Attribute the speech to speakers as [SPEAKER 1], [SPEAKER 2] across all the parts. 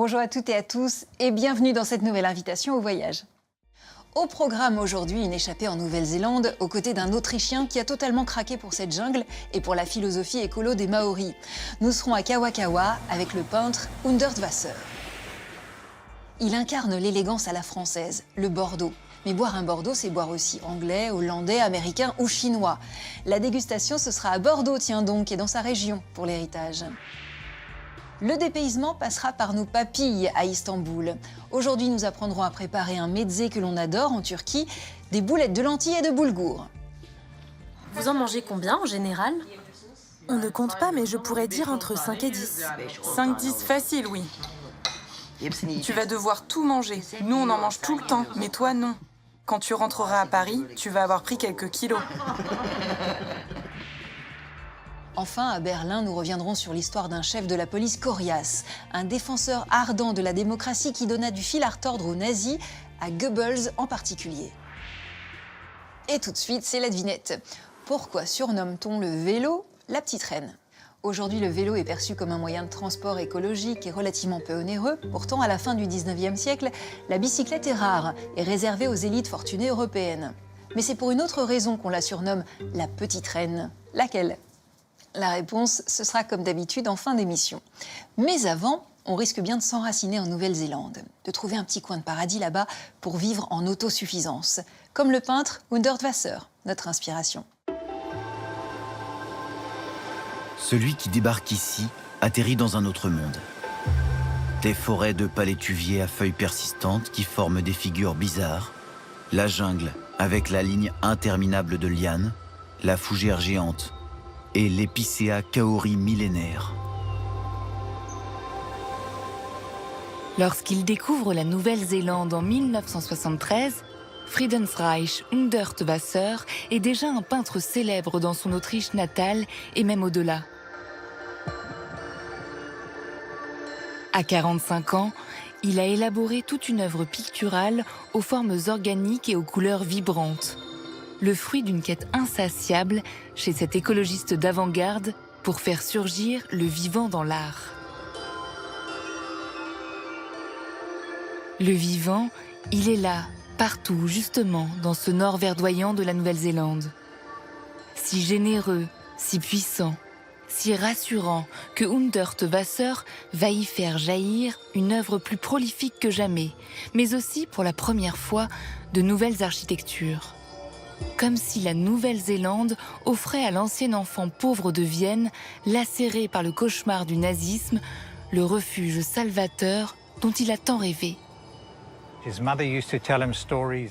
[SPEAKER 1] Bonjour à toutes et à tous et bienvenue dans cette nouvelle invitation au voyage. Au programme aujourd'hui, une échappée en Nouvelle-Zélande aux côtés d'un Autrichien qui a totalement craqué pour cette jungle et pour la philosophie écolo des Maoris. Nous serons à Kawakawa avec le peintre Hundert Wasser. Il incarne l'élégance à la française, le Bordeaux. Mais boire un Bordeaux, c'est boire aussi anglais, hollandais, américain ou chinois. La dégustation, ce sera à Bordeaux, tiens donc, et dans sa région, pour l'héritage. Le dépaysement passera par nos papilles à Istanbul. Aujourd'hui, nous apprendrons à préparer un mezze que l'on adore en Turquie, des boulettes de lentilles et de boulgour.
[SPEAKER 2] Vous en mangez combien en général?
[SPEAKER 3] On ne compte pas, mais je pourrais dire entre 5 et 10.
[SPEAKER 4] 5-10 facile, oui. Tu vas devoir tout manger. Nous, on en mange tout le temps, mais toi, non. Quand tu rentreras à Paris, tu vas avoir pris quelques kilos.
[SPEAKER 1] Enfin, à Berlin, nous reviendrons sur l'histoire d'un chef de la police coriace, un défenseur ardent de la démocratie qui donna du fil à retordre aux nazis, à Goebbels en particulier. Et tout de suite, c'est la devinette. Pourquoi surnomme-t-on le vélo la petite reine? Aujourd'hui, le vélo est perçu comme un moyen de transport écologique et relativement peu onéreux. Pourtant, à la fin du 19e siècle, la bicyclette est rare et réservée aux élites fortunées européennes. Mais c'est pour une autre raison qu'on la surnomme la petite reine. Laquelle? La réponse, ce sera comme d'habitude en fin d'émission. Mais avant, on risque bien de s'enraciner en Nouvelle-Zélande, de trouver un petit coin de paradis là-bas pour vivre en autosuffisance, comme le peintre Hundert Wasser, notre inspiration.
[SPEAKER 5] Celui qui débarque ici atterrit dans un autre monde. Des forêts de palétuviers à feuilles persistantes qui forment des figures bizarres, la jungle avec la ligne interminable de lianes, la fougère géante et l'épicéa kaori millénaire.
[SPEAKER 6] Lorsqu'il découvre la Nouvelle-Zélande en 1973, Friedensreich Hundert Wasser est déjà un peintre célèbre dans son Autriche natale et même au-delà. À 45 ans, il a élaboré toute une œuvre picturale aux formes organiques et aux couleurs vibrantes. Le fruit d'une quête insatiable chez cet écologiste d'avant-garde pour faire surgir le vivant dans l'art. Le vivant, il est là, partout, justement, dans ce nord verdoyant de la Nouvelle-Zélande. Si généreux, si puissant, si rassurant que Hundert Wasser va y faire jaillir une œuvre plus prolifique que jamais, mais aussi, pour la première fois, de nouvelles architectures. Comme si la Nouvelle-Zélande offrait à l'ancien enfant pauvre de Vienne, lacéré par le cauchemar du nazisme, le refuge salvateur dont il a tant rêvé.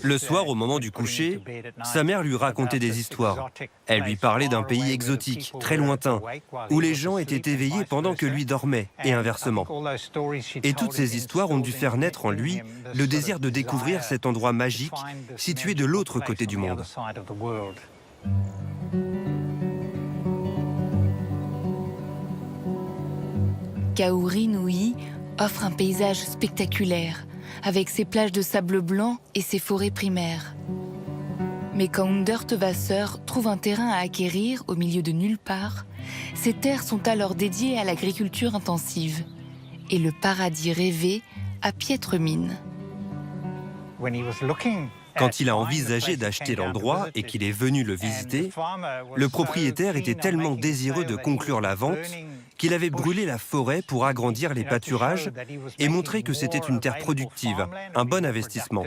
[SPEAKER 7] Le soir, au moment du coucher, sa mère lui racontait des histoires. Elle lui parlait d'un pays exotique, très lointain, où les gens étaient éveillés pendant que lui dormait, et inversement. Et toutes ces histoires ont dû faire naître en lui le désir de découvrir cet endroit magique situé de l'autre côté du monde.
[SPEAKER 6] Kauri Nui offre un paysage spectaculaire, avec ses plages de sable blanc et ses forêts primaires. Mais quand Hundert Wasser trouve un terrain à acquérir au milieu de nulle part, ces terres sont alors dédiées à l'agriculture intensive et le paradis rêvé à piètre mine.
[SPEAKER 7] Quand il a envisagé d'acheter l'endroit et qu'il est venu le visiter, le propriétaire était tellement désireux de conclure la vente qu'il avait brûlé la forêt pour agrandir les pâturages et montrer que c'était une terre productive, un bon investissement.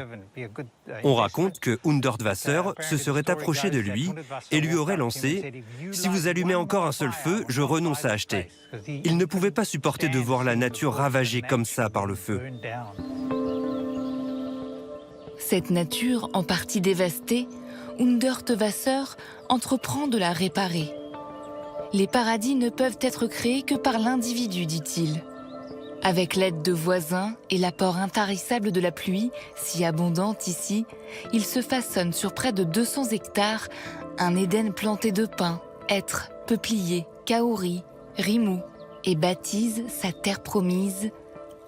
[SPEAKER 7] On raconte que Hundert Wasser se serait approché de lui et lui aurait lancé « Si vous allumez encore un seul feu, je renonce à acheter ». Il ne pouvait pas supporter de voir la nature ravagée comme ça par le feu.
[SPEAKER 6] Cette nature, en partie dévastée, Hundert Wasser entreprend de la réparer. Les paradis ne peuvent être créés que par l'individu, dit-il. Avec l'aide de voisins et l'apport intarissable de la pluie, si abondante ici, il se façonne sur près de 200 hectares un Éden planté de pins, hêtres, peupliers, kaoris, rimous, et baptise sa terre promise,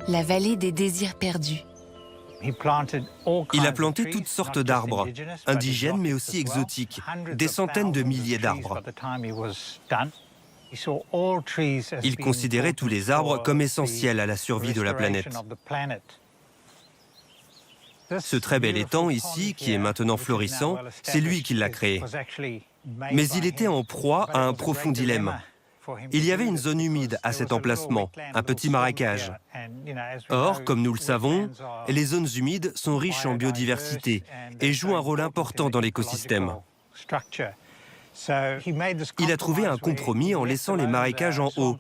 [SPEAKER 6] la vallée des désirs perdus.
[SPEAKER 7] Il a planté toutes sortes d'arbres, indigènes mais aussi exotiques, des centaines de milliers d'arbres. Il considérait tous les arbres comme essentiels à la survie de la planète. Ce très bel étang ici, qui est maintenant florissant, c'est lui qui l'a créé. Mais il était en proie à un profond dilemme. Il y avait une zone humide à cet emplacement, un petit marécage. Or, comme nous le savons, les zones humides sont riches en biodiversité et jouent un rôle important dans l'écosystème. Il a trouvé un compromis en laissant les marécages en haut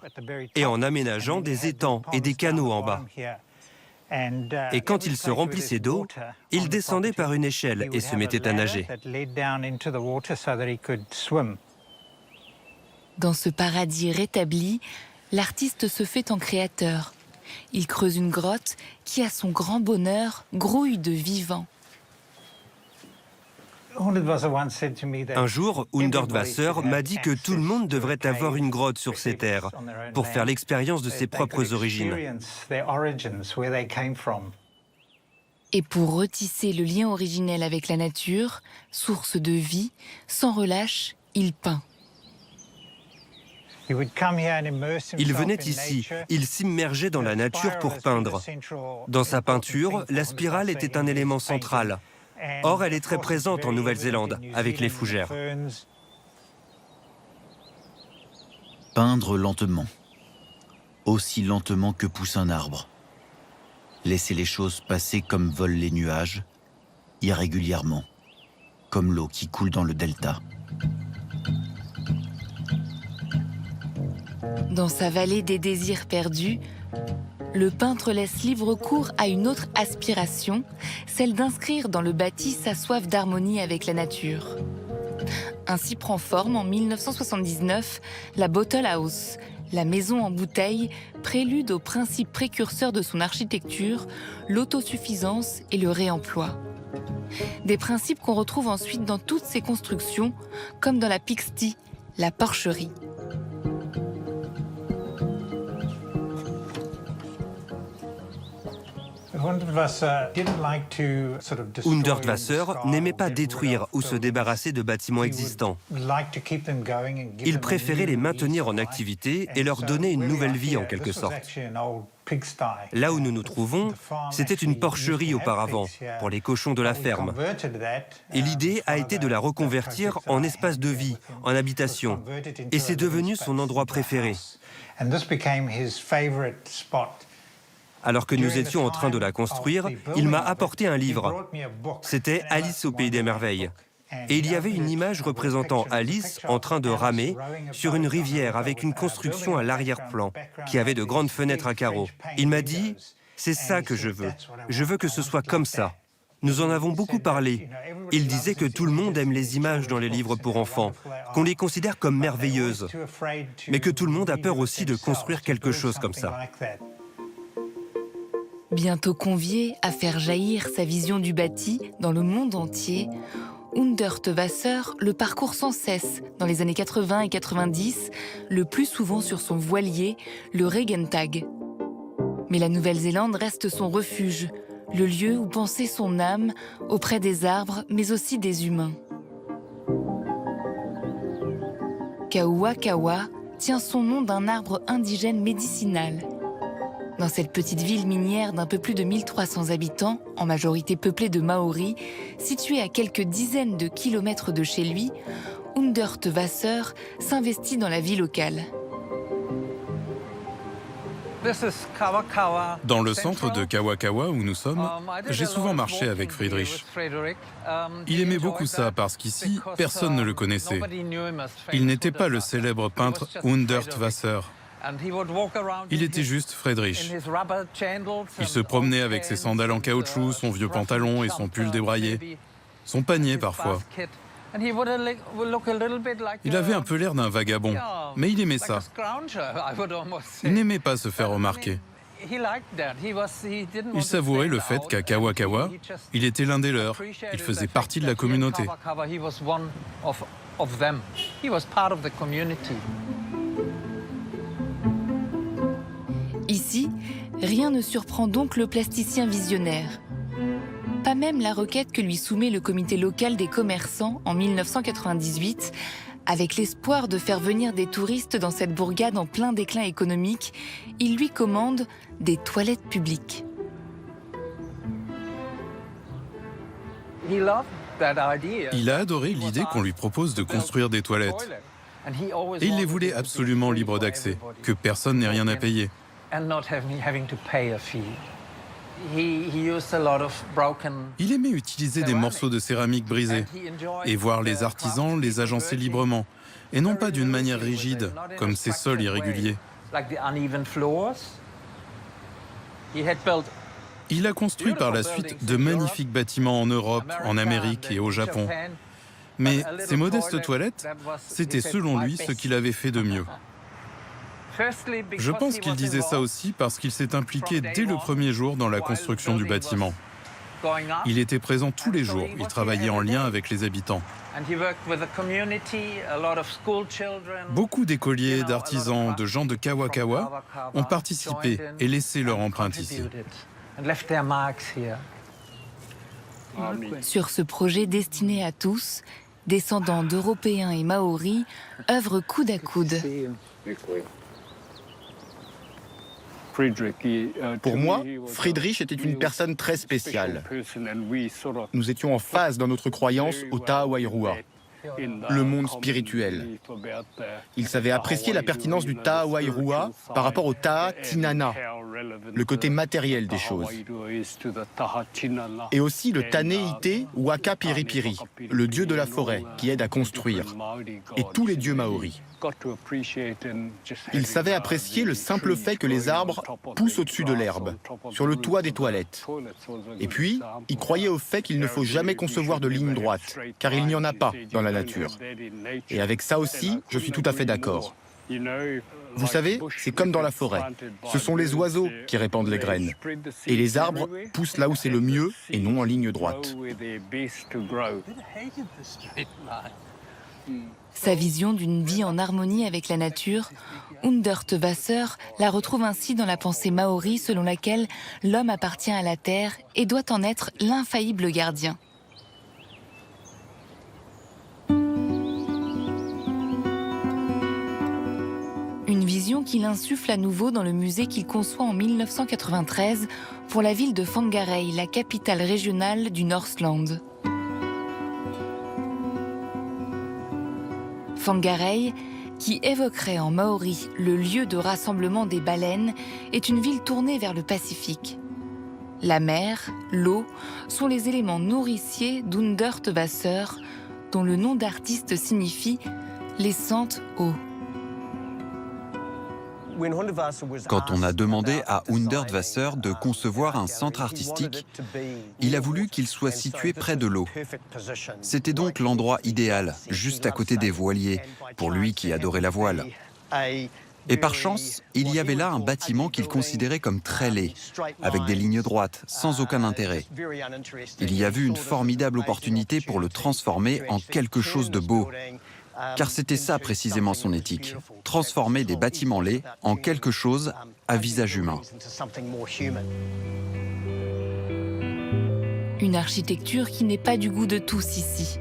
[SPEAKER 7] et en aménageant des étangs et des canaux en bas. Et quand il se remplissait d'eau, il descendait par une échelle et se mettait à nager.
[SPEAKER 6] Dans ce paradis rétabli, l'artiste se fait en créateur. Il creuse une grotte qui, à son grand bonheur, grouille de vivants.
[SPEAKER 7] Un jour, Hundertwasser m'a dit que tout le monde devrait avoir une grotte sur ces terres pour faire l'expérience de ses propres origines.
[SPEAKER 6] Et pour retisser le lien originel avec la nature, source de vie, sans relâche, il peint.
[SPEAKER 7] Il venait ici, il s'immergeait dans la nature pour peindre. Dans sa peinture, la spirale était un élément central. Or, elle est très présente en Nouvelle-Zélande, avec les fougères.
[SPEAKER 5] Peindre lentement, aussi lentement que pousse un arbre. Laisser les choses passer comme volent les nuages, irrégulièrement, comme l'eau qui coule dans le delta.
[SPEAKER 6] Dans sa vallée des désirs perdus, le peintre laisse libre cours à une autre aspiration, celle d'inscrire dans le bâti sa soif d'harmonie avec la nature. Ainsi prend forme en 1979 la Bottle House, la maison en bouteille, prélude aux principes précurseurs de son architecture, l'autosuffisance et le réemploi. Des principes qu'on retrouve ensuite dans toutes ses constructions, comme dans la Pixty, la porcherie.
[SPEAKER 7] Hundertwasser n'aimait pas détruire ou se débarrasser de bâtiments existants. Il préférait les maintenir en activité et leur donner une nouvelle vie en quelque sorte. Là où nous nous trouvons, c'était une porcherie auparavant, pour les cochons de la ferme. Et l'idée a été de la reconvertir en espace de vie, en habitation. Et c'est devenu son endroit préféré. Alors que nous étions en train de la construire, il m'a apporté un livre. C'était Alice au Pays des Merveilles. Et il y avait une image représentant Alice en train de ramer sur une rivière avec une construction à l'arrière-plan qui avait de grandes fenêtres à carreaux. Il m'a dit « C'est ça que je veux. Je veux que ce soit comme ça. » Nous en avons beaucoup parlé. Il disait que tout le monde aime les images dans les livres pour enfants, qu'on les considère comme merveilleuses, mais que tout le monde a peur aussi de construire quelque chose comme ça.
[SPEAKER 6] Bientôt convié à faire jaillir sa vision du bâti dans le monde entier, Hundertwasser le parcourt sans cesse dans les années 80 et 90, le plus souvent sur son voilier, le Regentag. Mais la Nouvelle-Zélande reste son refuge, le lieu où penser son âme auprès des arbres, mais aussi des humains. Kauakaua tient son nom d'un arbre indigène médicinal. Dans cette petite ville minière d'un peu plus de 1300 habitants, en majorité peuplée de Maoris, située à quelques dizaines de kilomètres de chez lui, Hundertwasser s'investit dans la vie locale.
[SPEAKER 8] Dans le centre de Kauakaua où nous sommes, j'ai souvent marché avec Friedrich. Il aimait beaucoup ça parce qu'ici, personne ne le connaissait. Il n'était pas le célèbre peintre Hundertwasser. Il était juste Friedrich. Il se promenait avec ses sandales en caoutchouc, son vieux pantalon et son pull débraillé. Son panier parfois. Il avait un peu l'air d'un vagabond, mais il aimait ça. Il n'aimait pas se faire remarquer. Il savourait le fait qu'à Kauakaua, il était l'un des leurs. Il faisait partie de la communauté.
[SPEAKER 6] Ici, rien ne surprend donc le plasticien visionnaire. Pas même la requête que lui soumet le comité local des commerçants en 1998, Avec l'espoir de faire venir des touristes dans cette bourgade en plein déclin économique, il lui commande des toilettes publiques.
[SPEAKER 8] Il a adoré l'idée qu'on lui propose de construire des toilettes. Et il les voulait absolument libres d'accès, que personne n'ait rien à payer. Il aimait utiliser des morceaux de céramique brisés et voir les artisans les agencer librement, et non pas d'une manière rigide, comme ces sols irréguliers. Il a construit par la suite de magnifiques bâtiments en Europe, en Amérique et au Japon. Mais ces modestes toilettes, c'était selon lui ce qu'il avait fait de mieux. Je pense qu'il disait ça aussi parce qu'il s'est impliqué dès le premier jour dans la construction du bâtiment. Il était présent tous les jours, il travaillait en lien avec les habitants. Beaucoup d'écoliers, d'artisans, de gens de Kawakawa ont participé et laissé leur empreinte ici.
[SPEAKER 6] Sur ce projet destiné à tous, descendants d'Européens et Maoris œuvrent coude à coude.
[SPEAKER 9] Pour moi, Friedrich était une personne très spéciale. Nous étions en phase dans notre croyance au Tahawairua, le monde spirituel. Il savait apprécier la pertinence du Tahawairua par rapport au Taha Tinana, le côté matériel des choses. Et aussi le Taneite Waka Piripiri, le dieu de la forêt qui aide à construire, et tous les dieux maoris. Il savait apprécier le simple fait que les arbres poussent au-dessus de l'herbe, sur le toit des toilettes. Et puis, il croyait au fait qu'il ne faut jamais concevoir de ligne droite, car il n'y en a pas dans la nature. Et avec ça aussi, je suis tout à fait d'accord. Vous savez, c'est comme dans la forêt. Ce sont les oiseaux qui répandent les graines. Et les arbres poussent là où c'est le mieux et non en ligne droite.
[SPEAKER 6] Sa vision d'une vie en harmonie avec la nature, Hundert Wasser la retrouve ainsi dans la pensée maori selon laquelle l'homme appartient à la terre et doit en être l'infaillible gardien. Une vision qu'il insuffle à nouveau dans le musée qu'il conçoit en 1993 pour la ville de Whangarei, la capitale régionale du Northland. Whangarei, qui évoquerait en maori le lieu de rassemblement des baleines, est une ville tournée vers le Pacifique. La mer, l'eau, sont les éléments nourriciers d'Hundert Wasser, dont le nom d'artiste signifie « laissante eau ».
[SPEAKER 10] Quand on a demandé à Hundert Wasser de concevoir un centre artistique, il a voulu qu'il soit situé près de l'eau. C'était donc l'endroit idéal, juste à côté des voiliers, pour lui qui adorait la voile. Et par chance, il y avait là un bâtiment qu'il considérait comme très laid, avec des lignes droites, sans aucun intérêt. Il y a vu une formidable opportunité pour le transformer en quelque chose de beau. Car c'était ça précisément son éthique, transformer des bâtiments laids en quelque chose à visage humain.
[SPEAKER 6] Une architecture qui n'est pas du goût de tous ici.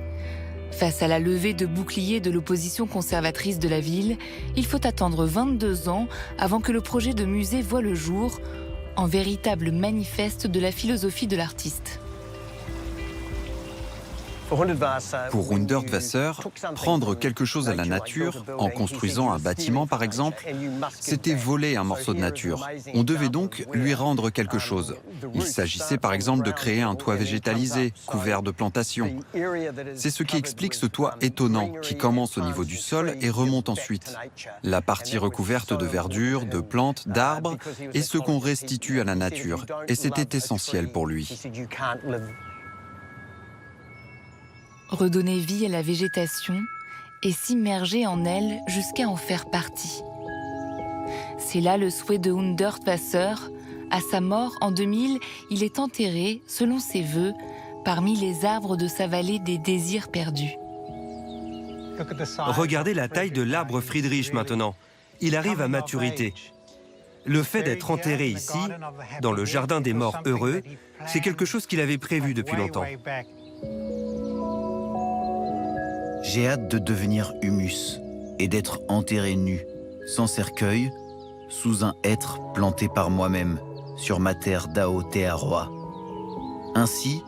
[SPEAKER 6] Face à la levée de boucliers de l'opposition conservatrice de la ville, il faut attendre 22 ans avant que le projet de musée voie le jour, en véritable manifeste de la philosophie de l'artiste.
[SPEAKER 10] Pour Hundert Wasser, prendre quelque chose à la nature, en construisant un bâtiment par exemple, c'était voler un morceau de nature. On devait donc lui rendre quelque chose. Il s'agissait par exemple de créer un toit végétalisé, couvert de plantations. C'est ce qui explique ce toit étonnant, qui commence au niveau du sol et remonte ensuite. La partie recouverte de verdure, de plantes, d'arbres, est ce qu'on restitue à la nature. Et c'était essentiel pour lui.
[SPEAKER 6] Redonner vie à la végétation et s'immerger en elle jusqu'à en faire partie. C'est là le souhait de Hundert Wasser. À sa mort en 2000, il est enterré, selon ses vœux, parmi les arbres de sa vallée des désirs perdus.
[SPEAKER 7] Regardez la taille de l'arbre Friedrich maintenant. Il arrive à maturité. Le fait d'être enterré ici, dans le jardin des morts heureux, c'est quelque chose qu'il avait prévu depuis longtemps.
[SPEAKER 5] J'ai hâte de devenir humus et d'être enterré nu, sans cercueil, sous un hêtre planté par moi-même, sur ma terre d'Aotearoa. Ainsi,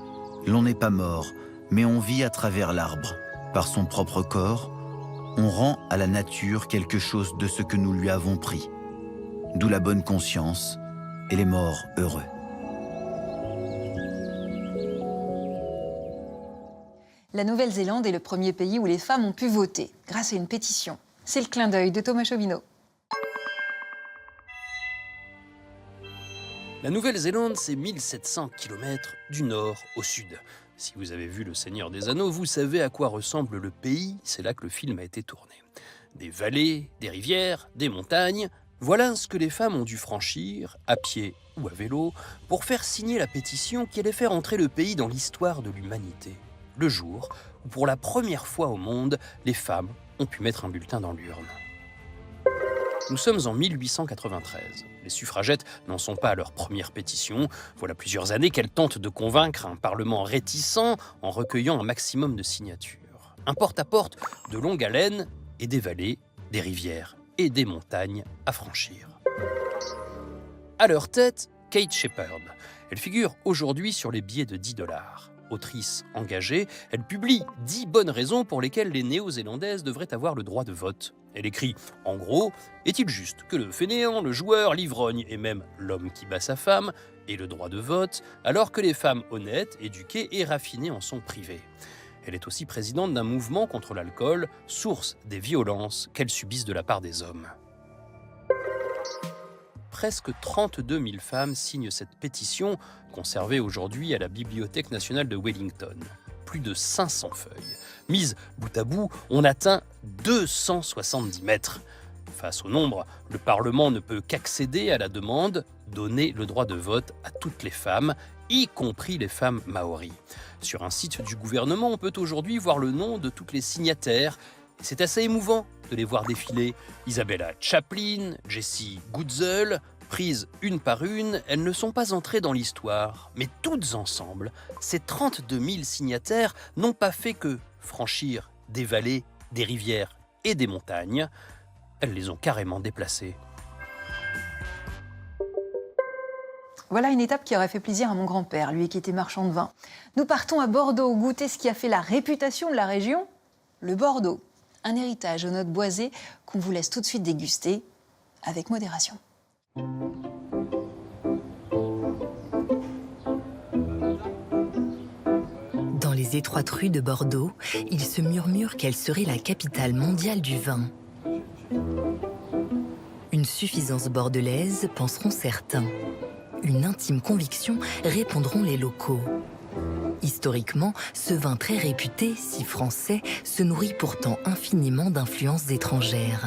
[SPEAKER 5] l'on n'est pas mort, mais on vit à travers l'arbre. Par son propre corps, on rend à la nature quelque chose de ce que nous lui avons pris. D'où la bonne conscience et les morts heureux.
[SPEAKER 1] La Nouvelle-Zélande est le premier pays où les femmes ont pu voter, grâce à une pétition. C'est le clin d'œil de Thomas Chauvineau.
[SPEAKER 11] La Nouvelle-Zélande, c'est 1700 km du nord au sud. Si vous avez vu Le Seigneur des Anneaux, vous savez à quoi ressemble le pays, c'est là que le film a été tourné. Des vallées, des rivières, des montagnes, voilà ce que les femmes ont dû franchir, à pied ou à vélo, pour faire signer la pétition qui allait faire entrer le pays dans l'histoire de l'humanité. Le jour où, pour la première fois au monde, les femmes ont pu mettre un bulletin dans l'urne. Nous sommes en 1893. Les suffragettes n'en sont pas à leur première pétition. Voilà plusieurs années qu'elles tentent de convaincre un parlement réticent en recueillant un maximum de signatures. Un porte-à-porte de longue haleine et des vallées, des rivières et des montagnes à franchir. À leur tête, Kate Shepherd. Elle figure aujourd'hui sur les billets de $10. Autrice engagée, elle publie 10 bonnes raisons pour lesquelles les Néo-Zélandaises devraient avoir le droit de vote. Elle écrit, en gros, est-il juste que le fainéant, le joueur, l'ivrogne et même l'homme qui bat sa femme aient le droit de vote, alors que les femmes honnêtes, éduquées et raffinées en sont privées? Elle est aussi présidente d'un mouvement contre l'alcool, source des violences qu'elles subissent de la part des hommes. Presque 32 000 femmes signent cette pétition, conservée aujourd'hui à la Bibliothèque nationale de Wellington. Plus de 500 feuilles. Mises bout à bout, on atteint 270 mètres. Face au nombre, le Parlement ne peut qu'accéder à la demande, donner le droit de vote à toutes les femmes, y compris les femmes maoris. Sur un site du gouvernement, on peut aujourd'hui voir le nom de toutes les signataires. C'est assez émouvant de les voir défiler. Isabella Chaplin, Jessie Goodzel, prises une par une, elles ne sont pas entrées dans l'histoire. Mais toutes ensemble, ces 32 000 signataires n'ont pas fait que franchir des vallées, des rivières et des montagnes. Elles les ont carrément déplacées.
[SPEAKER 1] Voilà une étape qui aurait fait plaisir à mon grand-père, lui qui était marchand de vin. Nous partons à Bordeaux goûter ce qui a fait la réputation de la région, le Bordeaux. Un héritage aux notes boisées qu'on vous laisse tout de suite déguster, avec modération.
[SPEAKER 3] Dans les étroites rues de Bordeaux, il se murmure qu'elle serait la capitale mondiale du vin. Une suffisance bordelaise, penseront certains. Une intime conviction, répondront les locaux. Historiquement, ce vin très réputé, si français, se nourrit pourtant infiniment d'influences étrangères.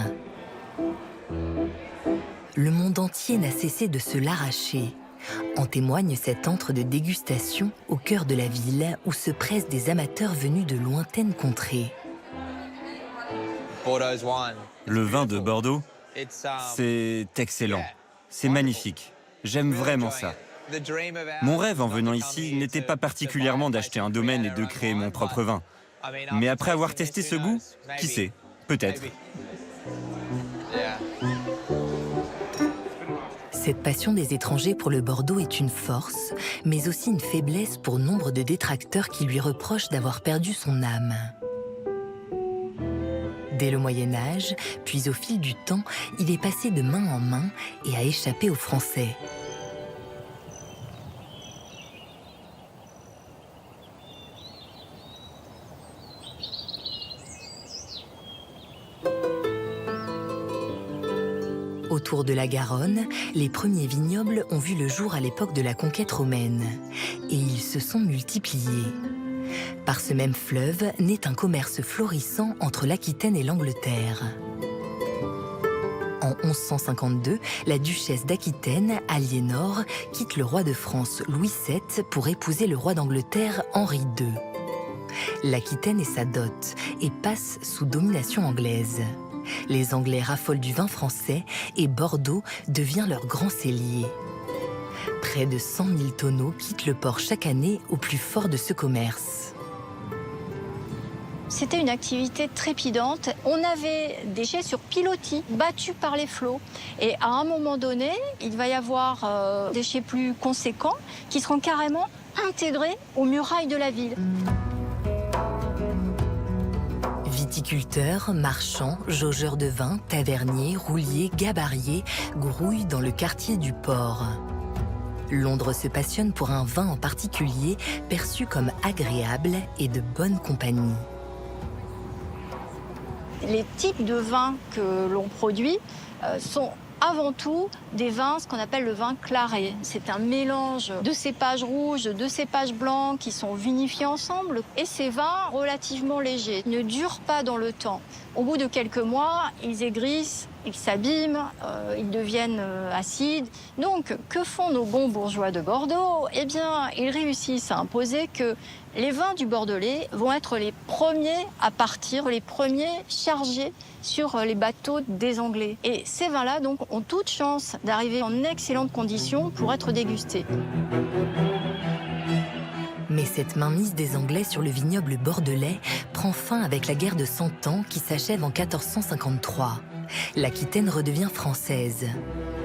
[SPEAKER 3] Le monde entier n'a cessé de se l'arracher. En témoigne cet antre de dégustation au cœur de la ville où se pressent des amateurs venus de lointaines contrées.
[SPEAKER 12] Le vin de Bordeaux, c'est excellent. C'est magnifique. J'aime vraiment ça. Mon rêve en venant ici n'était pas particulièrement d'acheter un domaine et de créer mon propre vin. Mais après avoir testé ce goût, qui sait, peut-être.
[SPEAKER 3] Cette passion des étrangers pour le Bordeaux est une force, mais aussi une faiblesse pour nombre de détracteurs qui lui reprochent d'avoir perdu son âme. Dès le Moyen-Âge, puis au fil du temps, il est passé de main en main et a échappé aux Français. Autour de la Garonne, les premiers vignobles ont vu le jour à l'époque de la conquête romaine, et ils se sont multipliés. Par ce même fleuve naît un commerce florissant entre l'Aquitaine et l'Angleterre. En 1152, la duchesse d'Aquitaine, Aliénor, quitte le roi de France Louis VII pour épouser le roi d'Angleterre Henri II. L'Aquitaine est sa dot et passe sous domination anglaise. Les Anglais raffolent du vin français et Bordeaux devient leur grand cellier. Près de 100 000 tonneaux quittent le port chaque année au plus fort de ce commerce.
[SPEAKER 13] C'était une activité trépidante. On avait des déchets sur pilotis, battus par les flots. Et à un moment donné, il va y avoir des déchets plus conséquents qui seront carrément intégrés aux murailles de la ville.
[SPEAKER 3] Viticulteurs, marchands, jaugeurs de vin, taverniers, rouliers, gabariers grouillent dans le quartier du port. Londres se passionne pour un vin en particulier, perçu comme agréable et de bonne compagnie.
[SPEAKER 13] Les types de vins que l'on produit sont avant tout des vins, ce qu'on appelle le vin claré. C'est un mélange de cépages rouges, de cépages blancs qui sont vinifiés ensemble. Et ces vins relativement légers ne durent pas dans le temps. Au bout de quelques mois, ils aigrissent, ils s'abîment, ils deviennent acides. Donc, que font nos bons bourgeois de Bordeaux? Eh bien, ils réussissent à imposer que les vins du Bordelais vont être les premiers à partir, les premiers chargés sur les bateaux des Anglais. Et ces vins-là, donc, ont toute chance d'arriver en excellentes conditions pour être dégustés.
[SPEAKER 3] Mais cette mainmise des Anglais sur le vignoble bordelais prend fin avec la guerre de 100 ans qui s'achève en 1453. L'Aquitaine redevient française.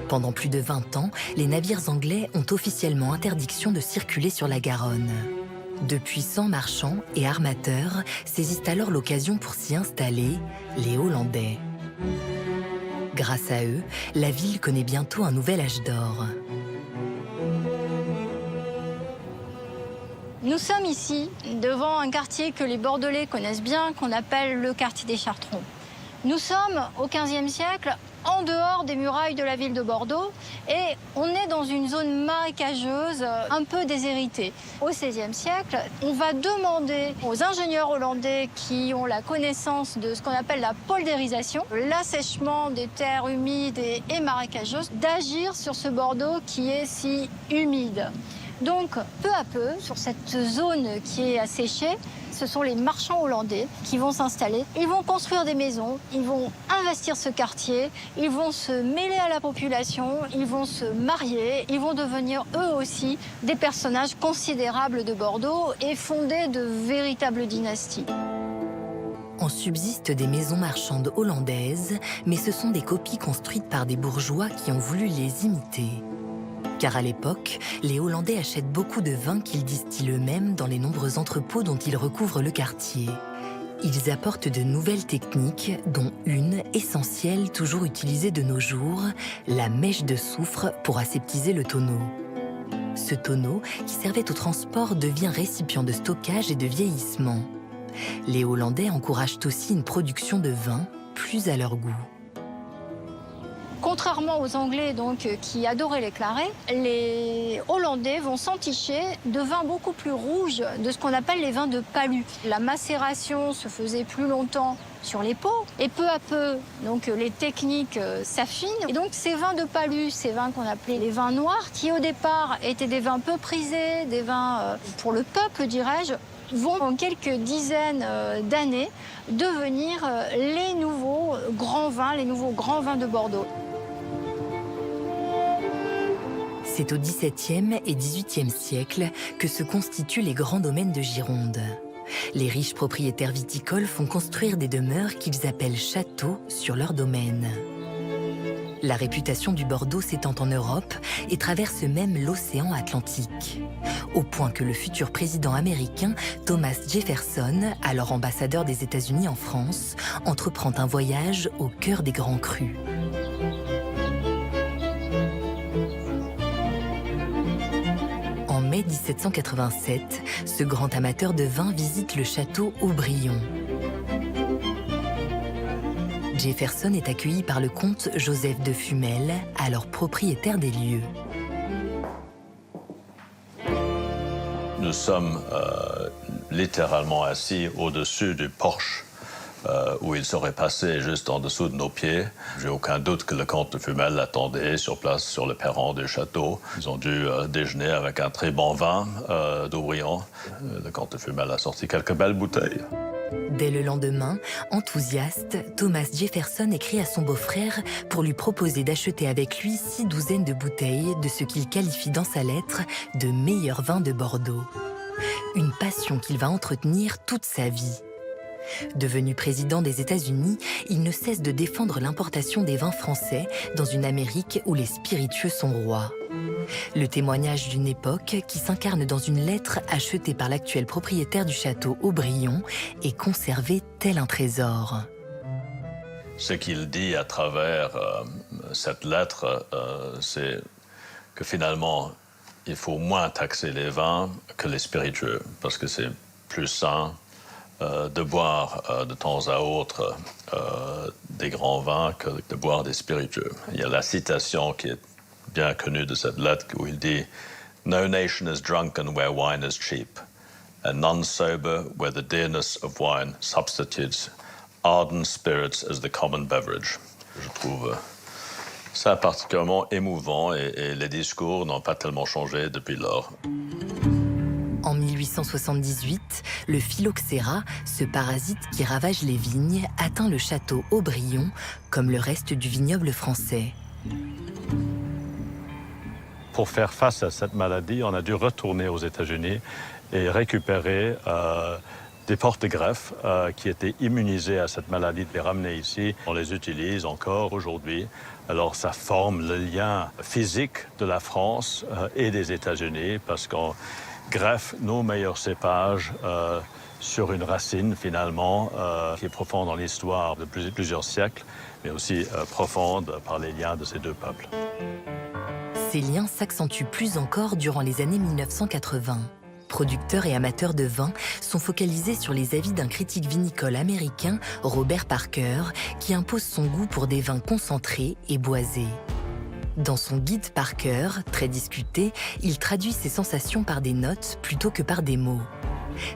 [SPEAKER 3] Pendant plus de 20 ans, les navires anglais ont officiellement interdiction de circuler sur la Garonne. De puissants marchands et armateurs saisissent alors l'occasion pour s'y installer, les Hollandais. Grâce à eux, la ville connaît bientôt un nouvel âge d'or.
[SPEAKER 13] Nous sommes ici devant un quartier que les Bordelais connaissent bien, qu'on appelle le quartier des Chartrons. Nous sommes au XVe siècle, en dehors des murailles de la ville de Bordeaux, et on est dans une zone marécageuse, un peu déshéritée. Au XVIe siècle, on va demander aux ingénieurs hollandais qui ont la connaissance de ce qu'on appelle la poldérisation, l'assèchement des terres humides et marécageuses, d'agir sur ce Bordeaux qui est si humide. Donc, peu à peu, sur cette zone qui est asséchée, ce sont les marchands hollandais qui vont s'installer. Ils vont construire des maisons, ils vont investir ce quartier, ils vont se mêler à la population, ils vont se marier, ils vont devenir eux aussi des personnages considérables de Bordeaux et fonder de véritables dynasties.
[SPEAKER 3] En subsistent des maisons marchandes hollandaises, mais ce sont des copies construites par des bourgeois qui ont voulu les imiter. Car à l'époque, les Hollandais achètent beaucoup de vins qu'ils distillent eux-mêmes dans les nombreux entrepôts dont ils recouvrent le quartier. Ils apportent de nouvelles techniques, dont une essentielle toujours utilisée de nos jours, la mèche de soufre pour aseptiser le tonneau. Ce tonneau, qui servait au transport, devient récipient de stockage et de vieillissement. Les Hollandais encouragent aussi une production de vin plus à leur goût.
[SPEAKER 13] Contrairement aux Anglais donc, qui adoraient les clarets, les Hollandais vont s'enticher de vins beaucoup plus rouges, de ce qu'on appelle les vins de palu. La macération se faisait plus longtemps sur les pots et peu à peu, donc, les techniques s'affinent. Et donc ces vins de palu, ces vins qu'on appelait les vins noirs, qui au départ étaient des vins peu prisés, des vins pour le peuple dirais-je, vont en quelques dizaines d'années devenir les nouveaux grands vins de Bordeaux.
[SPEAKER 3] C'est au XVIIe et XVIIIe siècle que se constituent les grands domaines de Gironde. Les riches propriétaires viticoles font construire des demeures qu'ils appellent châteaux sur leur domaine. La réputation du Bordeaux s'étend en Europe et traverse même l'océan Atlantique. Au point que le futur président américain Thomas Jefferson, alors ambassadeur des États-Unis en France, entreprend un voyage au cœur des grands crus. En mai 1787, ce grand amateur de vin visite le château Aubryon. Jefferson est accueilli par le comte Joseph de Fumel, alors propriétaire des lieux.
[SPEAKER 14] Nous sommes littéralement assis au-dessus du porche où il serait passé juste en dessous de nos pieds. J'ai aucun doute que le comte de Fumel attendait sur place sur le perron du château. Ils ont dû déjeuner avec un très bon vin d'Aubryon. Le comte de Fumel a sorti quelques belles bouteilles.
[SPEAKER 3] Dès le lendemain, enthousiaste, Thomas Jefferson écrit à son beau-frère pour lui proposer d'acheter avec lui 6 douzaines de bouteilles de ce qu'il qualifie dans sa lettre de meilleurs vins de Bordeaux. Une passion qu'il va entretenir toute sa vie. Devenu président des États-Unis, il ne cesse de défendre l'importation des vins français dans une Amérique où les spiritueux sont rois. Le témoignage d'une époque qui s'incarne dans une lettre achetée par l'actuel propriétaire du château Aubryon et conservée tel un trésor.
[SPEAKER 14] Ce qu'il dit à travers cette lettre, c'est que finalement, il faut moins taxer les vins que les spiritueux, parce que c'est plus sain de boire de temps à autre des grands vins que de boire des spiritueux. Il y a la citation qui est bien connue de cette lettre où il dit « No nation is drunken where wine is cheap, and none sober where the dearness of wine substitutes ardent spirits as the common beverage ». Je trouve ça particulièrement émouvant et les discours n'ont pas tellement changé depuis lors.
[SPEAKER 3] En 1878, le phylloxéra, ce parasite qui ravage les vignes, atteint le château Aubryon, comme le reste du vignoble français.
[SPEAKER 14] Pour faire face à cette maladie, on a dû retourner aux États-Unis et récupérer des porte-greffes qui étaient immunisés à cette maladie, de les ramener ici. On les utilise encore aujourd'hui. Alors ça forme le lien physique de la France et des États-Unis parce qu'on greffe nos meilleurs cépages sur une racine finalement qui est profonde dans l'histoire de plusieurs siècles, mais aussi profonde par les liens de ces deux peuples.
[SPEAKER 3] Ces liens s'accentuent plus encore durant les années 1980. Producteurs et amateurs de vin sont focalisés sur les avis d'un critique vinicole américain, Robert Parker, qui impose son goût pour des vins concentrés et boisés. Dans son guide Parker, très discuté, il traduit ses sensations par des notes plutôt que par des mots.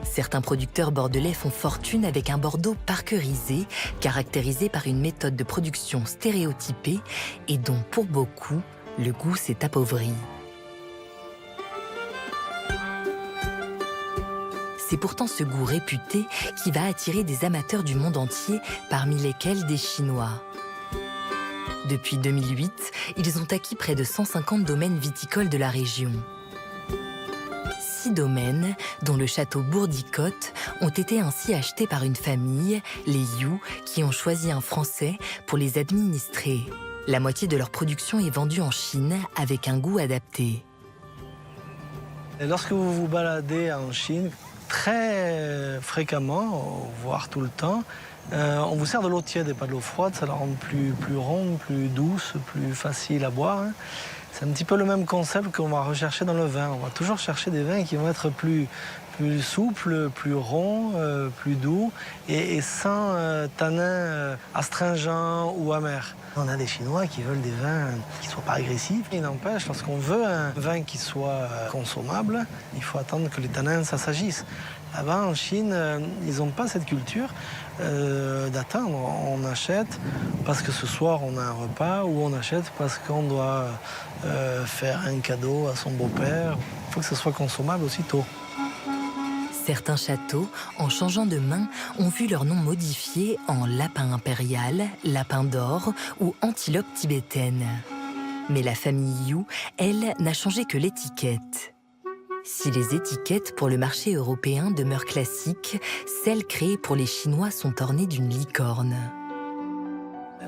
[SPEAKER 3] Certains producteurs bordelais font fortune avec un Bordeaux parkerisé, caractérisé par une méthode de production stéréotypée et dont, pour beaucoup, le goût s'est appauvri. C'est pourtant ce goût réputé qui va attirer des amateurs du monde entier, parmi lesquels des Chinois. Depuis 2008, ils ont acquis près de 150 domaines viticoles de la région. 6 domaines, dont le château Bourdicotte, ont été ainsi achetés par une famille, les You, qui ont choisi un Français pour les administrer. La moitié de leur production est vendue en Chine avec un goût adapté.
[SPEAKER 15] Lorsque vous vous baladez en Chine, très fréquemment, voire tout le temps, on vous sert de l'eau tiède et pas de l'eau froide, ça la rend plus ronde, plus douce, plus facile à boire. C'est un petit peu le même concept qu'on va rechercher dans le vin. On va toujours chercher des vins qui vont être plus souples, plus ronds, plus doux et sans tanins astringents ou amers. On a des Chinois qui veulent des vins qui ne soient pas agressifs. Il n'empêche, lorsqu'on veut un vin qui soit consommable, il faut attendre que les tanins s'assagissent. Là-bas, en Chine, ils n'ont pas cette culture d'attendre. On achète parce que ce soir, on a un repas ou on achète parce qu'on doit faire un cadeau à son beau-père. Il faut que ce soit consommable aussitôt.
[SPEAKER 3] Certains châteaux, en changeant de main, ont vu leur nom modifié en lapin impérial, lapin d'or ou antilope tibétaine. Mais la famille You, elle, n'a changé que l'étiquette. Si les étiquettes pour le marché européen demeurent classiques, celles créées pour les Chinois sont ornées d'une licorne.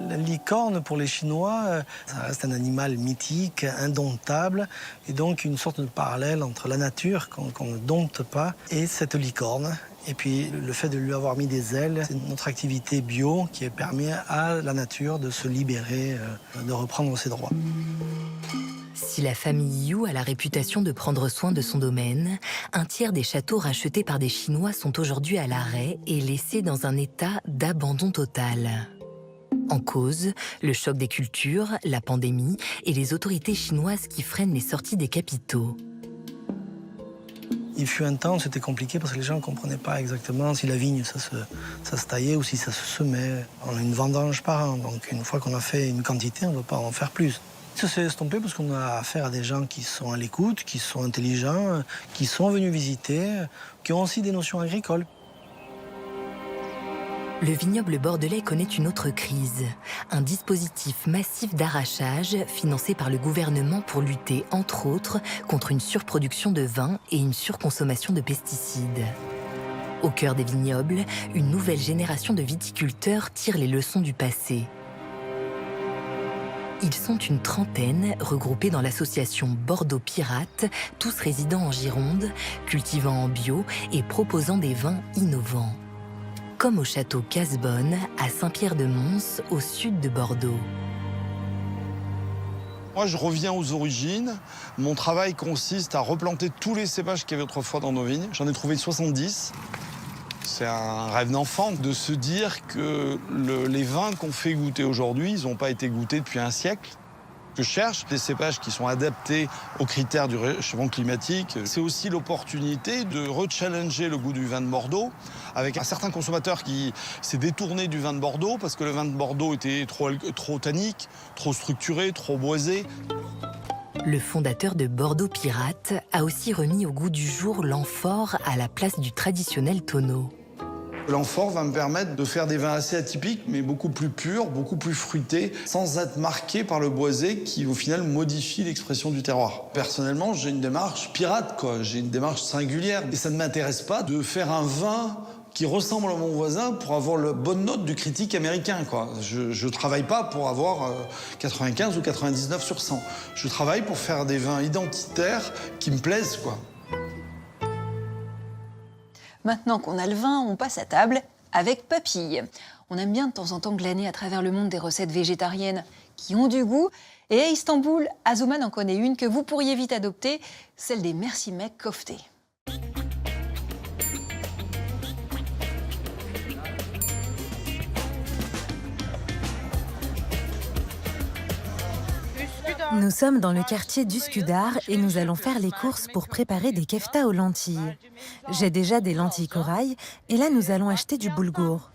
[SPEAKER 15] La licorne, pour les Chinois, ça reste un animal mythique, indomptable, et donc une sorte de parallèle entre la nature, qu'on ne dompte pas, et cette licorne. Et puis le fait de lui avoir mis des ailes, c'est notre activité bio qui permet à la nature de se libérer, de reprendre ses droits.
[SPEAKER 3] Si la famille You a la réputation de prendre soin de son domaine, un tiers des châteaux rachetés par des Chinois sont aujourd'hui à l'arrêt et laissés dans un état d'abandon total. En cause, le choc des cultures, la pandémie et les autorités chinoises qui freinent les sorties des capitaux.
[SPEAKER 15] Il fut un temps, c'était compliqué parce que les gens ne comprenaient pas exactement si la vigne, ça se taillait ou si ça se semait. On a une vendange par an, donc une fois qu'on a fait une quantité, on ne doit pas en faire plus. Ça s'est estompé parce qu'on a affaire à des gens qui sont à l'écoute, qui sont intelligents, qui sont venus visiter, qui ont aussi des notions agricoles.
[SPEAKER 3] Le vignoble bordelais connaît une autre crise, un dispositif massif d'arrachage financé par le gouvernement pour lutter, entre autres, contre une surproduction de vin et une surconsommation de pesticides. Au cœur des vignobles, une nouvelle génération de viticulteurs tire les leçons du passé. Ils sont une trentaine, regroupés dans l'association Bordeaux Pirates, tous résidant en Gironde, cultivant en bio et proposant des vins innovants. Comme au château Casbonne, à Saint-Pierre-de-Mons, au sud de Bordeaux.
[SPEAKER 16] Moi, je reviens aux origines. Mon travail consiste à replanter tous les cépages qu'il y avait autrefois dans nos vignes. J'en ai trouvé 70. C'est un rêve d'enfant de se dire que les vins qu'on fait goûter aujourd'hui, ils n'ont pas été goûtés depuis un siècle. Je cherche des cépages qui sont adaptés aux critères du réchauffement climatique. C'est aussi l'opportunité de rechallenger le goût du vin de Bordeaux avec un certain consommateur qui s'est détourné du vin de Bordeaux parce que le vin de Bordeaux était trop tannique, trop structuré, trop boisé.
[SPEAKER 3] Le fondateur de Bordeaux Pirates a aussi remis au goût du jour l'amphore à la place du traditionnel tonneau.
[SPEAKER 16] L'amphore va me permettre de faire des vins assez atypiques, mais beaucoup plus purs, beaucoup plus fruités, sans être marqués par le boisé qui, au final, modifie l'expression du terroir. Personnellement, j'ai une démarche pirate, quoi. J'ai une démarche singulière. Et ça ne m'intéresse pas de faire un vin qui ressemble à mon voisin pour avoir la bonne note du critique américain, quoi. Je travaille pas pour avoir 95 ou 99 sur 100. Je travaille pour faire des vins identitaires qui me plaisent, quoi.
[SPEAKER 1] Maintenant qu'on a le vin, on passe à table avec Papille. On aime bien de temps en temps glaner à travers le monde des recettes végétariennes qui ont du goût. Et à Istanbul, Azouman en connaît une que vous pourriez vite adopter, celle des mercimek kofté.
[SPEAKER 17] Nous sommes dans le quartier d'Üsküdar et nous allons faire les courses pour préparer des kefta aux lentilles. J'ai déjà des lentilles corail et là nous allons acheter du boulgour.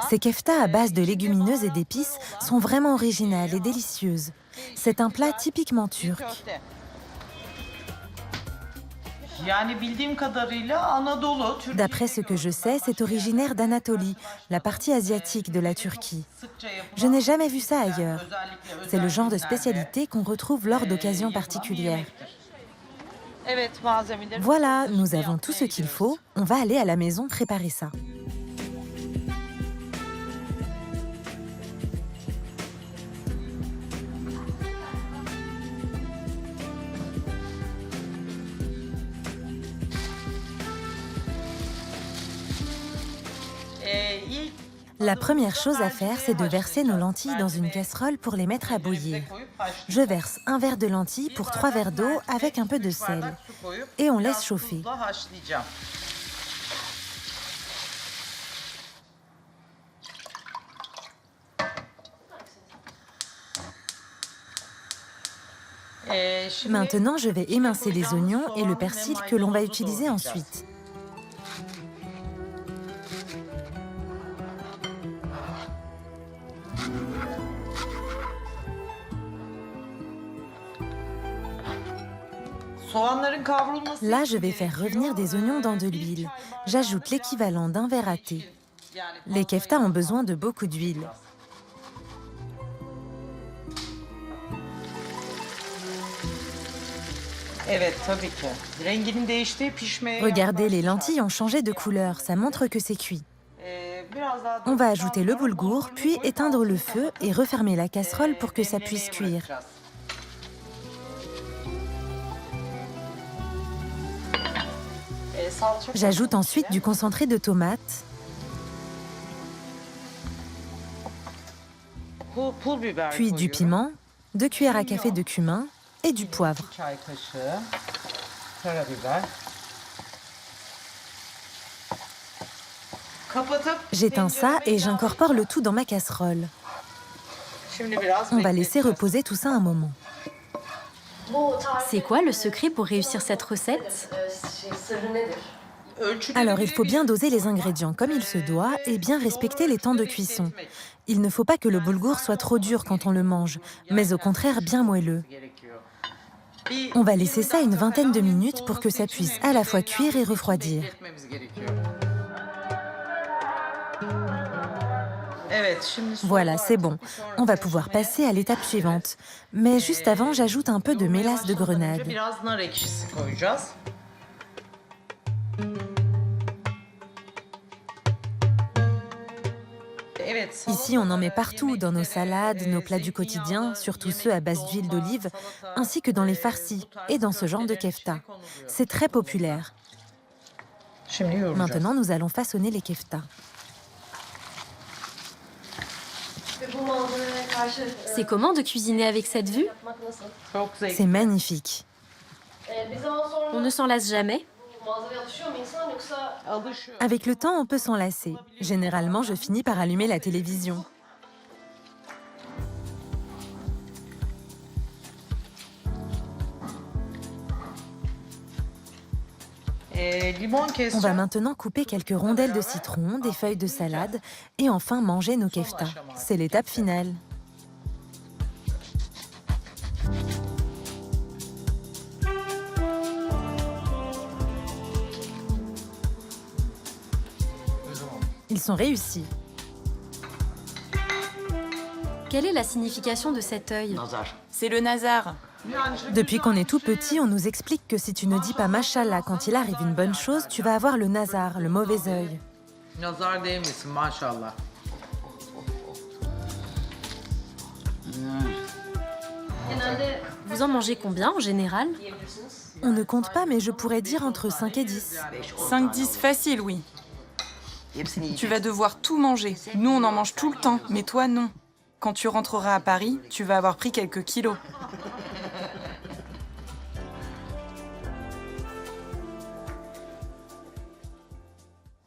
[SPEAKER 17] Ces kefta à base de légumineuses et d'épices sont vraiment originales et délicieuses. C'est un plat typiquement turc. D'après ce que je sais, c'est originaire d'Anatolie, la partie asiatique de la Turquie. Je n'ai jamais vu ça ailleurs. C'est le genre de spécialité qu'on retrouve lors d'occasions particulières. Voilà, nous avons tout ce qu'il faut. On va aller à la maison préparer ça. La première chose à faire, c'est de verser nos lentilles dans une casserole pour les mettre à bouillir. Je verse un verre de lentilles pour 3 verres d'eau avec un peu de sel. Et on laisse chauffer. Maintenant, je vais émincer les oignons et le persil que l'on va utiliser ensuite. Là, je vais faire revenir des oignons dans de l'huile. J'ajoute l'équivalent d'un verre à thé. Les kefta ont besoin de beaucoup d'huile. Regardez, les lentilles ont changé de couleur, ça montre que c'est cuit. On va ajouter le boulgour, puis éteindre le feu et refermer la casserole pour que ça puisse cuire. J'ajoute ensuite du concentré de tomate, puis du piment, 2 cuillères à café de cumin et du poivre. J'éteins ça et j'incorpore le tout dans ma casserole. On va laisser reposer tout ça un moment.
[SPEAKER 2] C'est quoi le secret pour réussir cette recette?
[SPEAKER 17] Alors, il faut bien doser les ingrédients comme il se doit et bien respecter les temps de cuisson. Il ne faut pas que le boulgour soit trop dur quand on le mange, mais au contraire bien moelleux. On va laisser ça une vingtaine de minutes pour que ça puisse à la fois cuire et refroidir. Voilà, c'est bon. On va pouvoir passer à l'étape suivante. Mais juste avant, j'ajoute un peu de mélasse de grenade. Ici, on en met partout, dans nos salades, nos plats du quotidien, surtout ceux à base d'huile d'olive, ainsi que dans les farcis et dans ce genre de kefta. C'est très populaire. Maintenant, nous allons façonner les keftas.
[SPEAKER 2] C'est comment de cuisiner avec cette vue?
[SPEAKER 17] C'est magnifique.
[SPEAKER 2] On ne s'en lasse jamais?
[SPEAKER 17] Avec le temps, on peut s'en lasser. Généralement, je finis par allumer la télévision. On va maintenant couper quelques rondelles de citron, des feuilles de salade et enfin manger nos keftas. C'est l'étape finale. Ils sont réussis.
[SPEAKER 2] Quelle est la signification de cet œil?
[SPEAKER 4] C'est le nazar.
[SPEAKER 17] Depuis qu'on est tout petit, on nous explique que si tu ne dis pas Mashallah quand il arrive une bonne chose, tu vas avoir le nazar, le mauvais œil.
[SPEAKER 2] Vous en mangez combien en général?
[SPEAKER 17] On ne compte pas, mais je pourrais dire entre 5 et 10.
[SPEAKER 4] 5-10 facile, oui. Tu vas devoir tout manger. Nous, on en mange tout le temps, mais toi, non. Quand tu rentreras à Paris, tu vas avoir pris quelques kilos.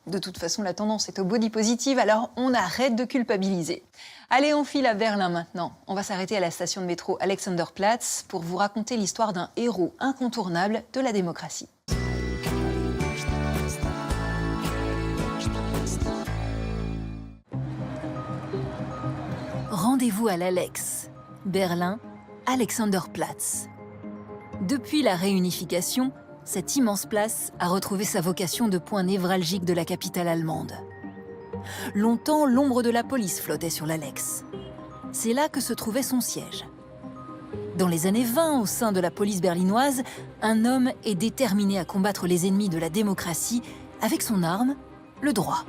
[SPEAKER 1] De toute façon, la tendance est au body positive, alors on arrête de culpabiliser. Allez, on file à Berlin maintenant. On va s'arrêter à la station de métro Alexanderplatz pour vous raconter l'histoire d'un héros incontournable de la démocratie. Rendez-vous à l'Alex. Berlin, Alexanderplatz. Depuis la réunification, cette immense place a retrouvé sa vocation de point névralgique de la capitale allemande. Longtemps, l'ombre de la police flottait sur l'Alex. C'est là que se trouvait son siège. Dans les années 20, au sein de la police berlinoise, un homme est déterminé à combattre les ennemis de la démocratie avec son arme, le droit.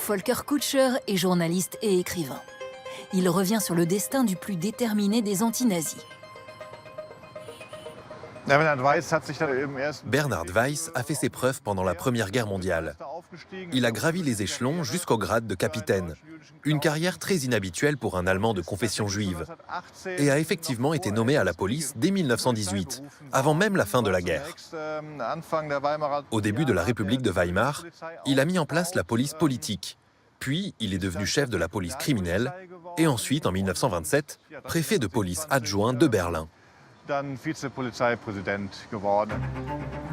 [SPEAKER 1] Volker Kutscher est journaliste et écrivain. Il revient sur le destin du plus déterminé des anti-nazis.
[SPEAKER 18] Bernhard Weiss a fait ses preuves pendant la Première Guerre mondiale. Il a gravi les échelons jusqu'au grade de capitaine, une carrière très inhabituelle pour un Allemand de confession juive, et a effectivement été nommé à la police dès 1918, avant même la fin de la guerre. Au début de la République de Weimar, il a mis en place la police politique, puis il est devenu chef de la police criminelle, et ensuite, en 1927, préfet de police adjoint de Berlin.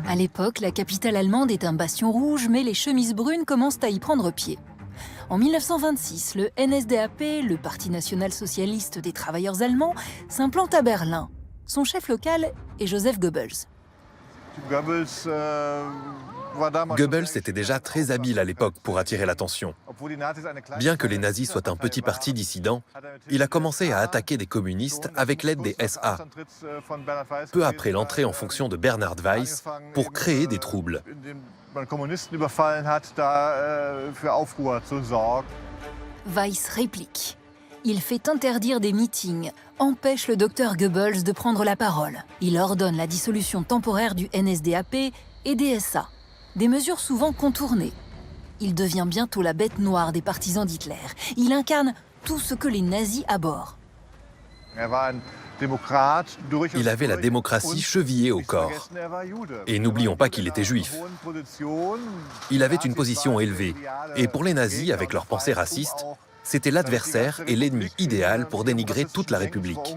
[SPEAKER 1] À l'époque, la capitale allemande est un bastion rouge, mais les chemises brunes commencent à y prendre pied. En 1926, le NSDAP, le Parti national-socialiste des travailleurs allemands, s'implante à Berlin. Son chef local est Joseph Goebbels.
[SPEAKER 18] Goebbels était déjà très habile à l'époque pour attirer l'attention. Bien que les nazis soient un petit parti dissident, il a commencé à attaquer des communistes avec l'aide des SA, peu après l'entrée en fonction de Bernhard Weiss, pour créer des troubles.
[SPEAKER 1] Weiss réplique. Il fait interdire des meetings, empêche le docteur Goebbels de prendre la parole. Il ordonne la dissolution temporaire du NSDAP et des SA. Des mesures souvent contournées. Il devient bientôt la bête noire des partisans d'Hitler. Il incarne tout ce que les nazis abhorrent.
[SPEAKER 18] Il avait la démocratie chevillée au corps. Et n'oublions pas qu'il était juif. Il avait une position élevée. Et pour les nazis, avec leurs pensées racistes, c'était l'adversaire et l'ennemi idéal pour dénigrer toute la République.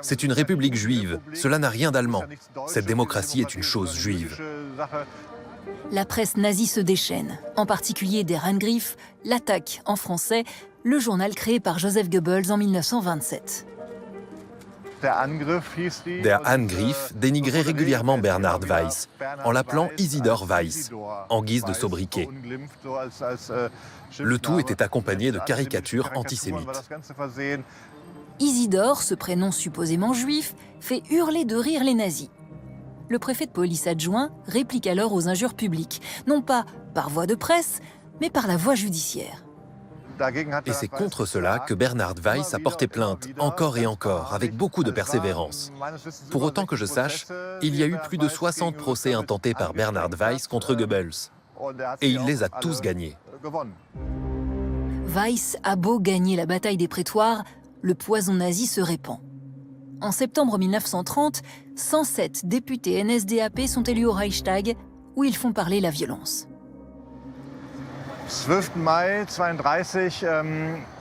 [SPEAKER 18] C'est une République juive. Cela n'a rien d'allemand. Cette démocratie est une chose juive.
[SPEAKER 1] La presse nazie se déchaîne, en particulier Der Angriff, l'Attaque en français, le journal créé par Joseph Goebbels en 1927.
[SPEAKER 18] Der Angriff dénigrait régulièrement Bernhard Weiss, en l'appelant Isidor Weiss, en guise de sobriquet. Le tout était accompagné de caricatures antisémites.
[SPEAKER 1] Isidore, ce prénom supposément juif, fait hurler de rire les nazis.
[SPEAKER 17] Le préfet de police adjoint réplique alors aux injures publiques, non pas par voie de presse, mais par la voie judiciaire.
[SPEAKER 18] Et c'est contre cela que Bernhard Weiss a porté plainte encore et encore, avec beaucoup de persévérance. Pour autant que je sache, il y a eu plus de 60 procès intentés par Bernhard Weiss contre Goebbels. Et il les a tous gagnés.
[SPEAKER 17] Weiss a beau gagner la bataille des prétoires, le poison nazi se répand. En septembre 1930, 107 députés NSDAP sont élus au Reichstag, où ils font parler la violence.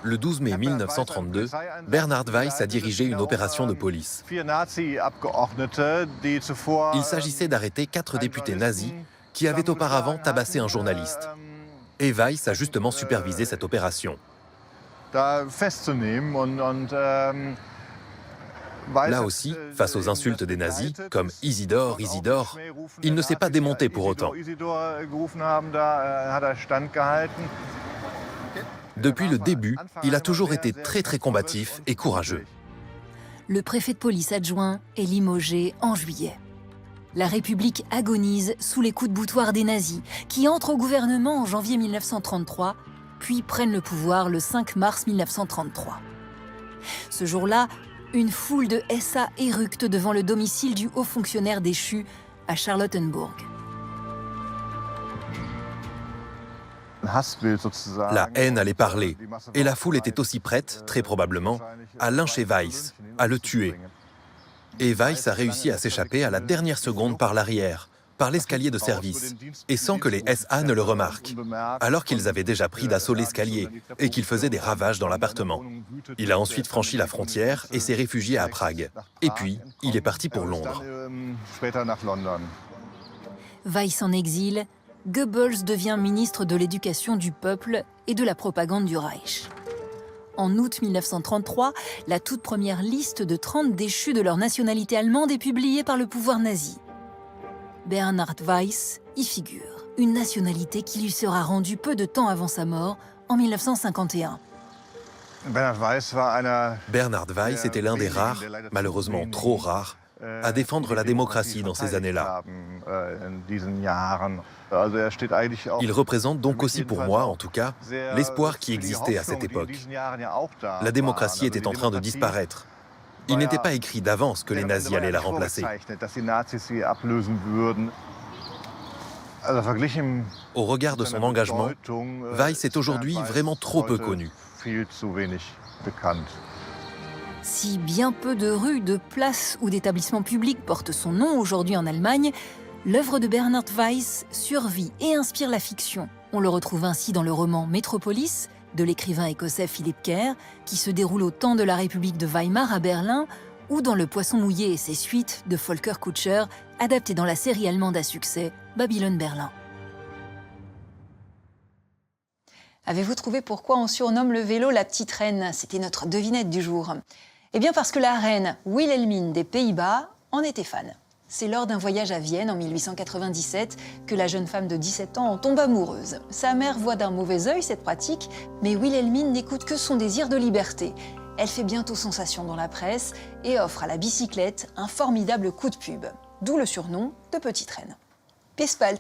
[SPEAKER 18] Le 12 mai 1932, Bernhard Weiss a dirigé une opération de police. Il s'agissait d'arrêter 4 députés nazis qui avaient auparavant tabassé un journaliste. Et Weiss a justement supervisé cette opération. Là aussi, face aux insultes des nazis, comme Isidore, Isidore, il ne s'est pas démonté pour autant. Depuis le début, il a toujours été très combatif et courageux.
[SPEAKER 17] Le préfet de police adjoint est limogé en juillet. La République agonise sous les coups de boutoir des nazis, qui entrent au gouvernement en janvier 1933, puis prennent le pouvoir le 5 mars 1933. Ce jour-là, une foule de SA éructe devant le domicile du haut fonctionnaire déchu à Charlottenburg.
[SPEAKER 18] La haine allait parler, et la foule était aussi prête, très probablement, à lyncher Weiss, à le tuer. Et Weiss a réussi à s'échapper à la dernière seconde par l'arrière, par l'escalier de service, et sans que les SA ne le remarquent, alors qu'ils avaient déjà pris d'assaut l'escalier et qu'ils faisaient des ravages dans l'appartement. Il a ensuite franchi la frontière et s'est réfugié à Prague. Et puis, il est parti pour Londres.
[SPEAKER 17] Weiss en exil, Goebbels devient ministre de l'Éducation du peuple et de la propagande du Reich. En août 1933, la toute première liste de 30 déchus de leur nationalité allemande est publiée par le pouvoir nazi. Bernhard Weiss y figure, une nationalité qui lui sera rendue peu de temps avant sa mort, en 1951.
[SPEAKER 18] Bernhard Weiss était l'un des rares, malheureusement trop rares, à défendre la démocratie dans ces années-là. Il représente donc aussi pour moi, en tout cas, l'espoir qui existait à cette époque. La démocratie était en train de disparaître. Il n'était pas écrit d'avance que les nazis allaient la remplacer. Au regard de son engagement, Weiss est aujourd'hui vraiment trop peu connu.
[SPEAKER 17] Si bien peu de rues, de places ou d'établissements publics portent son nom aujourd'hui en Allemagne, l'œuvre de Bernhard Weiss survit et inspire la fiction. On le retrouve ainsi dans le roman Métropolis de l'écrivain écossais Philip Kerr, qui se déroule au temps de la République de Weimar à Berlin, ou dans Le Poisson mouillé et ses suites de Volker Kutscher, adapté dans la série allemande à succès Babylone Berlin.
[SPEAKER 1] Avez-vous trouvé pourquoi on surnomme le vélo la petite reine? C'était notre devinette du jour. Eh bien parce que la reine Wilhelmine des Pays-Bas en était fan. C'est lors d'un voyage à Vienne en 1897 que la jeune femme de 17 ans en tombe amoureuse. Sa mère voit d'un mauvais œil cette pratique, mais Wilhelmine n'écoute que son désir de liberté. Elle fait bientôt sensation dans la presse et offre à la bicyclette un formidable coup de pub. D'où le surnom de Petite Reine. Bis bald!